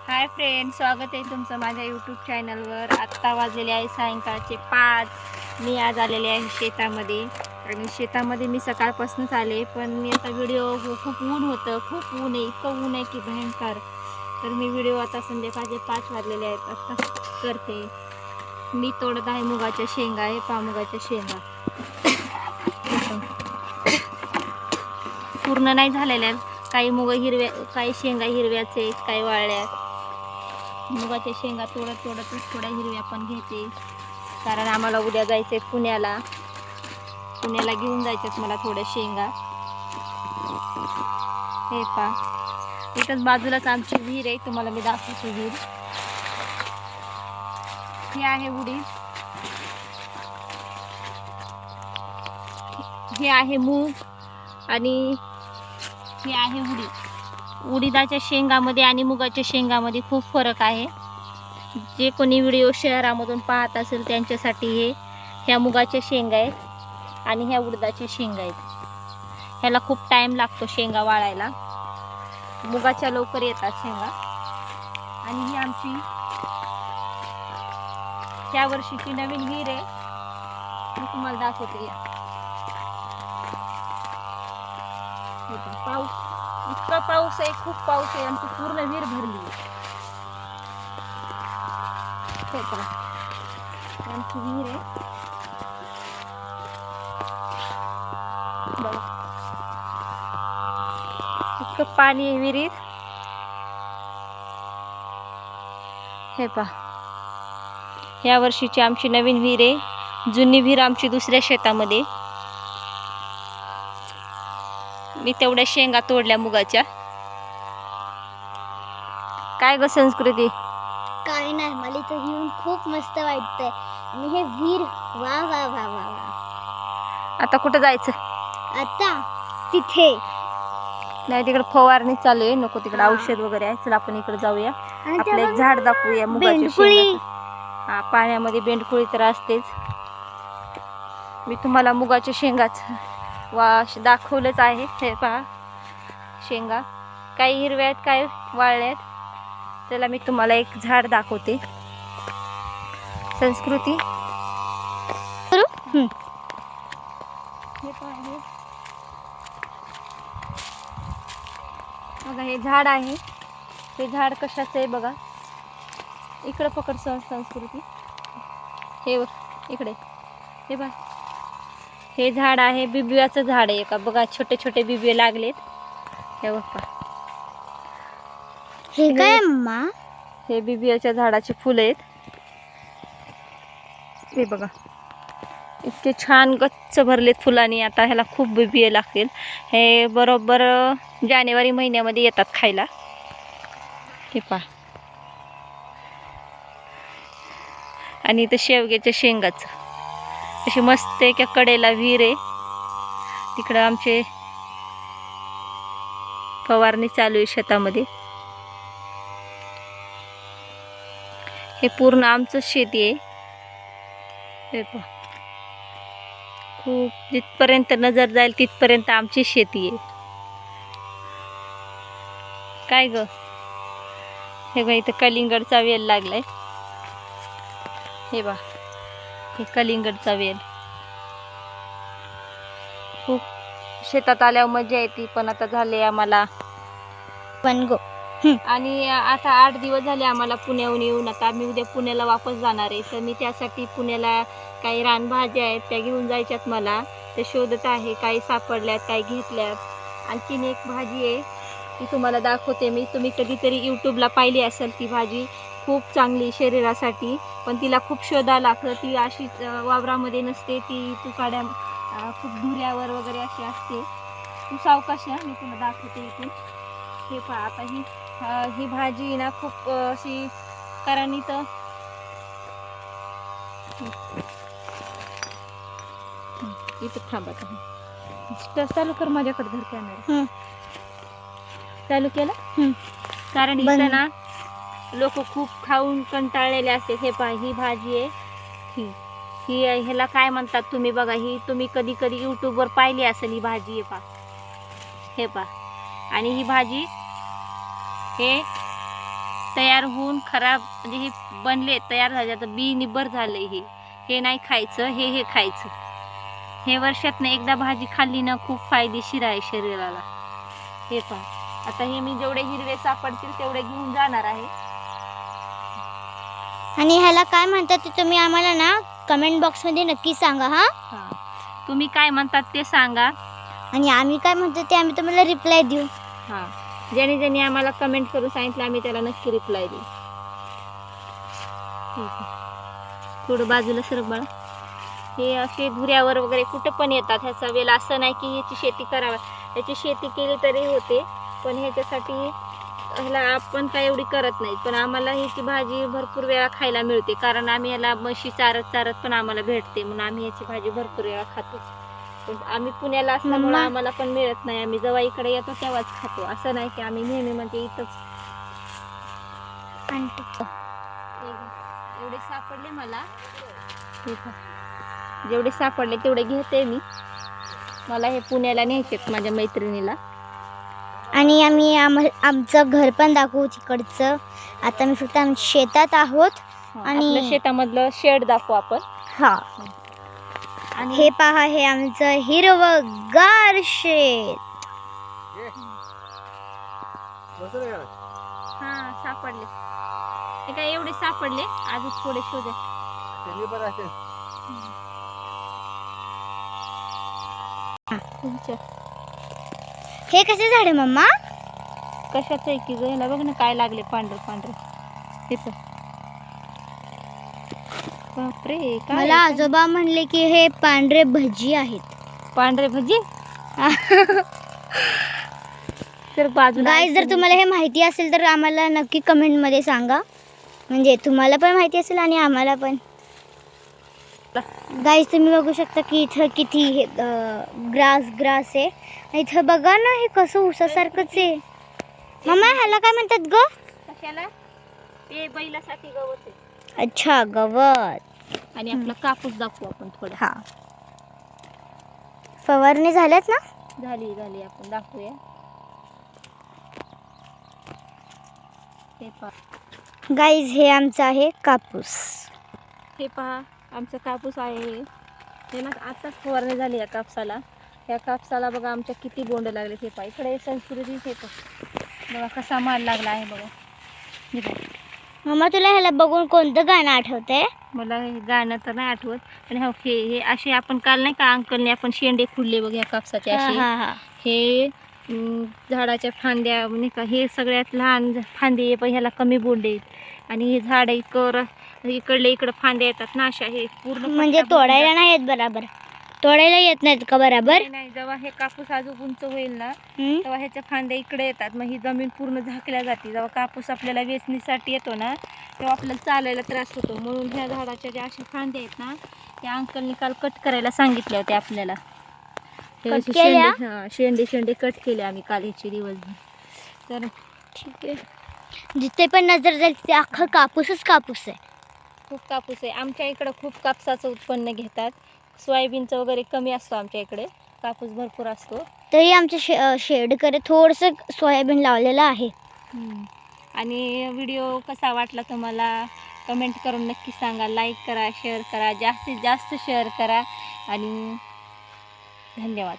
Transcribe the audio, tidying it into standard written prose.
Hi friend, स्वागत आहे तुमचं माझ्या यूट्यूब चॅनलवर। आत्ता वाजलेले आहे सायंकाळचे 5। मी आज आलेले आहे शेतामध्ये आणि शेतामध्ये मी सकाळपासूनच आले, पण मी आता व्हिडिओ खूप ऊन होतं, खूप ऊन आहे, इतकं ऊन आहे की भयंकर। तर मी व्हिडिओ आता संध्याकाळचे 5 वाजलेले आहेत आता करते। मी तोडत आहे मुगाच्या शेंगा, आहे पामुगाच्या शेंगा पूर्ण नाही झालेल्या, काही मुग हिरव्या, काही शेंगा हिरव्याच आहेत, काही वाळल्यात। मुगाच्या शेंगा तोडतच थोड्या हिरव्या पण घेते, कारण आम्हाला उद्या जायचं आहे पुण्याला घेऊन जायच्यात मला थोड्या शेंगा। हे पा, इथंच बाजूलाच आमची विहीर आहे, तुम्हाला मी दाखवतो विहीर। ही आहे उडीद, हे आहे मूग आणि हे आहे उडीद। उडीदाच्या शेंगामध्ये आणि मुगाच्या शेंगामध्ये खूप फरक आहे। जे कोणी व्हिडिओ शहरामधून पाहत असेल त्यांच्यासाठी ह्या मुगाच्या शेंगा आहेत आणि ह्या उडदाच्या शेंगा आहेत। ह्याला खूप टाइम लागतो शेंगा वाळायला, मुगाच्या लवकर येतात शेंगा। आणि ही आमची ह्या वर्षीची नवीन विहीर आहे, मी तुम्हाला दाखवते। पाऊस, इतका पाऊस आहे, खूप पाऊस आहे, आमची पूर्ण विहीर भरली आहे। आमची विहीर आहे बघा, इतकं पाणी आहे विहिरीत। हे पहा, या वर्षीची आमची नवीन विहीर आहे, जुनी विहीर आमची दुसऱ्या शेतामध्ये। मी तेवढ्या शेंगा तोडल्या मुगाच्या। काय ग संस्कृती? काय नाही, मला इथं येऊन खूप मस्त वाटतंय आणि हे विहीर, वा वा वा वा वा। आता कुठं जायचं? आता तिथे नाही, तिकडे फवारणी चालू आहे, नको तिकडे औषध वगैरे आहे। चल आपण इकडे जाऊया, आपलं एक झाड दाखवूया मुगाच्या शेंगा। हा, पाण्यामध्ये बेंडकुळी तर असतेच। मी तुम्हाला मुगाच्या शेंगाच दाखवलंच आहे। हे पहा शेंगा, काही हिरव्या आहेत, काही वाळल्या आहेत। त्याला मी तुम्हाला एक झाड दाखवते। संस्कृती, हे पहा, बघा हे झाड आहे। हे झाड कशाचं आहे बघा, इकडे पकड संस्कृती, हे इकडे, हे बघा हे झाड आहे, बिबियाचं झाड आहे का बघा, छोटे छोटे बिबिये लागलेत। हे बघा, हे काय मम्मा? हे बिबियाच्या झाडाची फुलं आहेत। हे बघा, इतके छान गच्च भरलेत फुलांनी। आता ह्याला खूप बिबिये लागतील, हे बरोबर जानेवारी महिन्यामध्ये येतात खायला। हे पहा, आणि इथं शेवग्याच्या शेंगाचं अशी मस्त एका कडेला विहीर आहे, तिकडं आमचे फवारणी चालू आहे शेतामध्ये। हे पूर्ण आमचं शेती आहे। हे पहा, खूप जिथपर्यंत नजर जाईल तिथपर्यंत आमची शेती आहे। काय ग, हे बघा इथं कलिंगडचा वेल लागलाय। हे बघा, हे कलिंगडचा वेल। खूप शेतात आल्यावर मजा येते, पण आता झाले आम्हाला पण गो। आणि आता 8 दिवस झाले आम्हाला पुण्याहून येऊन। आता आम्ही उद्या पुण्याला वापस जाणार आहे, तर मी त्यासाठी पुण्याला काही रानभाज्या आहेत त्या घेऊन जायच्यात मला, ते शोधत आहे। काही सापडल्यात, काही घेतल्यात। आणखीन एक भाजी आहे, ती तुम्हाला दाखवते मी। तुम्ही कधीतरी यूट्यूबला पाहिली असेल ती भाजी, खूप चांगली शरीरासाठी, पण तिला खूप शोधावं लागतं। ती अशीच वावरामध्ये नसते, ती तुकाड्या खूप धुऱ्यावर वगैरे अशी असते। तू सावकाश आहे, मी तुला दाखवते इथून। हे पहा, आता ही भाजी ना खूप अशी, कारण इथं थांबत आहे, चालू कर, माझ्याकडे धर कॅमेरा, चालू केलं। कारण इथं ना लोक खूप खाऊन कंटाळलेले असते। हे पहा, ही भाजी आहे, ही ह्याला काय म्हणतात तुम्ही बघा, ही तुम्ही कधी कधी यूट्यूबवर पाहिली असेल ही भाजी। हे पहा, हे पहा, आणि ही भाजी हे तयार होऊन खराब म्हणजे हे बनले तयार झाले आता बी निब्बर झालंय हे नाही खायचं, हे खायचं. हे वर्षातनं एकदा भाजी खाल्ली ना खूप फायदेशीर आहे शरीराला. हे पहा आता हे मी जेवढे हिरवे सापडतील तेवढे घेऊन जाणार आहे. आणि ह्याला काय म्हणतात ते तुम्ही आम्हाला ना कमेंट बॉक्समध्ये नक्की सांगा. हां, तुम्ही काय म्हणतात ते सांगा आणि आम्ही काय म्हणतो ते आम्ही तुम्हाला रिप्लाय देऊ. हां, ज्याने आम्हाला कमेंट करून सांगितलं आम्ही त्याला नक्की रिप्लाय देऊ. ठीक आहे, थोडं बाजूला सरक बाळा. हे असे धुऱ्यावर वगैरे कुठं पण येतात. ह्याचा वेल असं नाही की ह्याची शेती करावी, ह्याची शेती केली तरी होते, पण ह्याच्यासाठी ह्याला आपण काय एवढी करत नाही. पण आम्हाला ह्याची भाजी भरपूर वेळा खायला मिळते, कारण आम्ही याला म्हशी चारत पण आम्हाला भेटते, म्हणून आम्ही याची भाजी भरपूर वेळा खातो. पण आम्ही पुण्याला असल्यामुळे आम्हाला पण मिळत नाही. आम्ही जेव्हा इकडे येतो तेव्हाच खातो, असं नाही की आम्ही नेहमी म्हणजे इथंच. एवढे सापडले मला, जेवढे सापडले तेवढे घेते मी. मला हे पुण्याला न्यायचेत माझ्या मैत्रिणीला. आणि आम्ही आमचं घर पण दाखवू तिकडचं. आता मी फक्त आमच्या शेतात आहोत आणि शेतामधलं शेड दाखवू आपण. हा, आणि हे पहा हे आमचं हिरवंगार शेत. हा सापडले, हे काय एवढे सापडले, अजून थोडे शोधे. हे कसे झाडे मम्मा? कशाच आहे की ह्याला बघ ना काय लागले पांढरे. हे पण बापरे, काय मला आजोबा म्हणले की हे पांढरे भजी आहेत. पांढरे भजी? तर बाजूला गाईज जर तुम्हाला हे माहिती असेल तर आम्हाला नक्की कमेंट मध्ये सांगा, म्हणजे तुम्हाला पण माहिती असेल आणि आम्हाला पण. गाईज तुम्ही बघू शकता की इथं किती ग्रास आहे. इथं बघा ना हे कसं उसासारखंच आहे. मम्मा ह्याला काय म्हणतात ग? कशाला? ते बैलासाठी गवत आहे. अच्छा, गवत. आणि आपला कापूस दाखवू आपण थोडा. हा, फवारणी झाल्यात ना? झाली आपण दाखवूया. हे पहा गाईज हे आमचं आहे कापूस. हे पहा आमचा कापूस आहे. हे ना आताच फवारणी झाली या कापसाला. या कापसाला बघा आमच्या किती बोंड लागले. हे पहा इकडे संस्कृती हे बघा कसा माल लागला आहे बघा. हे बघा मम्मा तुला ह्याला बघून कोणतं गाणं आठवतंय? मला हे गाणं तर नाही आठवत, पण हे असे आपण काल नाही का अंकलने आपण शेंडे खुडले बघ या कापसाचे असे. हे झाडाच्या फांद्या नाही का, हे सगळ्यात लहान फांदे पण ह्याला कमी बोंडे आहेत. आणि हे झाड इकडले इकडं फांद्या येतात ना अशा. हे पूर्ण म्हणजे तोडायला नाही येत बरोबर? तोडायला येत नाहीत का बरोबर? नाही, जेव्हा हे कापूस अजून उंच होईल ना तेव्हा ह्याच्या फांद्या इकडे येतात. मग ही जमीन पूर्ण झाकल्या जाते. जेव्हा कापूस आपल्याला वेचणीसाठी येतो ना तेव्हा आपल्याला चालायला त्रास होतो. म्हणून ह्या झाडाच्या ज्या अशा फांद्या आहेत ना त्या अंकलने काल कट करायला सांगितल्या होत्या आपल्याला. शेंडे कट केले आम्ही काल ह्याची दिवसभर. तर ठीक आहे, जिथे पण नजर जाईल तिथे अख्खा कापूसच कापूस आहे. खूप कापूस आहे आमच्या इकडं. खूप कापसाचं उत्पन्न घेतात. सोयाबीनचं वगैरे कमी असतो आमच्या इकडे, कापूस भरपूर असतो. तरी आमच्या शेडकडे थोडंसं सोयाबीन लावलेलं आहे. आणि व्हिडिओ कसा वाटला तुम्हाला कमेंट करून नक्की सांगा. लाईक करा, शेअर करा, जास्तीत जास्त शेअर करा. आणि धन्यवाद.